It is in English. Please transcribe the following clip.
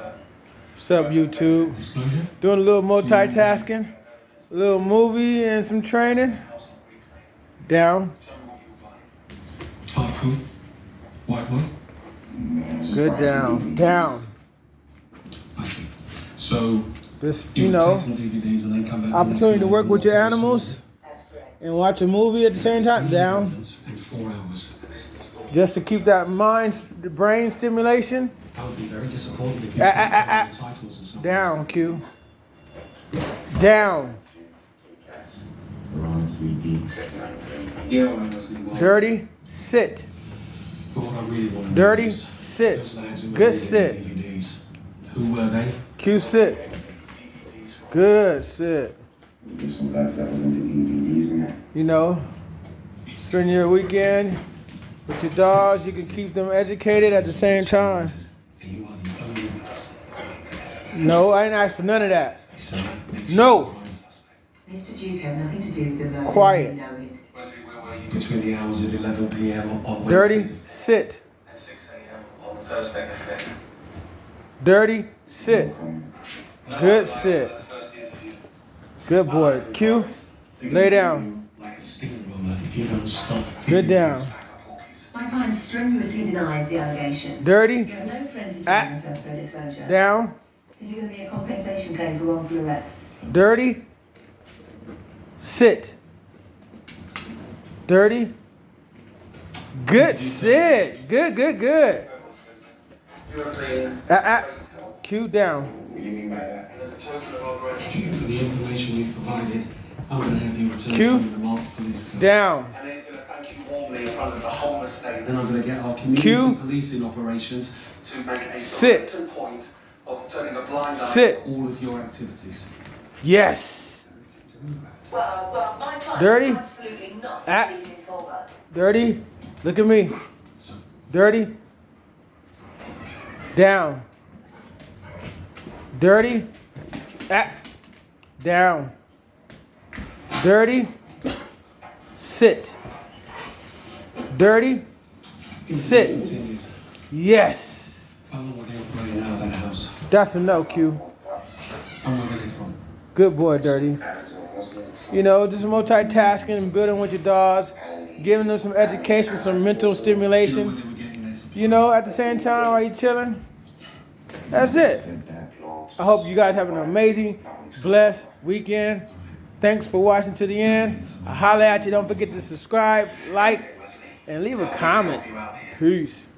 What's up, YouTube? Disclosure. Doing a little multitasking, a little movie and some training. Down. Hard food. White boy. Good down. Down. I see. So Just, you you would know, take some DVDs and then come back. opportunity to work with your animals and watch a movie at the same time. Down. In 4 hours. Just to keep that the brain stimulation. I would be very disappointed if you couldn't find the titles and something. Down, Q. Down. We're on 3 geeks. Dirty. Sit. But what I really want to know Dirty. is Sit. those lads who were Good reading sit. DVDs. Who were they? Q. Sit. Good sit. You know, spend your weekend with your dogs. You can keep them educated at the same time. And you are the only No, I didn't ask for none of that. so that makes No. you Mr. Duke had nothing to do with the murder. Quiet. You know it. between the hours of 11 p.m. on Wednesday. Dirty. Sit. At 6 a.m. on Thursday the 5th. Dirty. Sit. Good sit. Good boy. Q. Lay down. Think, Roma, if you don't stop. Good down. My client strenuously denies the allegation. Dirty. You have no forensic Ah. evidence as per disclosure. Down. Is there going to be a compensation claim for wrongful arrest? Dirty. Sit. Dirty. Good sit. Good, good, good. Q down. Thank you for the information you've provided. I'm going to have you return Q. to the Mark Police Code. Down. And he's going to thank you warmly in front of the whole estate Then I'm going to get our community Q. policing operations, to make a Sit. certain point of turning a blind eye. Sit. all of your activities. Yes. Well, my client Dirty. is absolutely not Ah. a police informer. Dirty. Look at me. So, Dirty. Down. Dirty. Down. Dirty. Sit. Dirty. Sit. continue. Yes. How long were they operating out of that house? That's a no, Q. And where were they from? Good boy, Dirty. You know, just multitasking and building with your dogs, giving them some education, some mental Do you know stimulation. where they were getting their supply? You know, at the same time while you're chilling. That's it. I hope you guys have an amazing, blessed weekend. Thanks for watching to the end. I holler at you. Don't forget to subscribe, like, and leave a comment. Peace.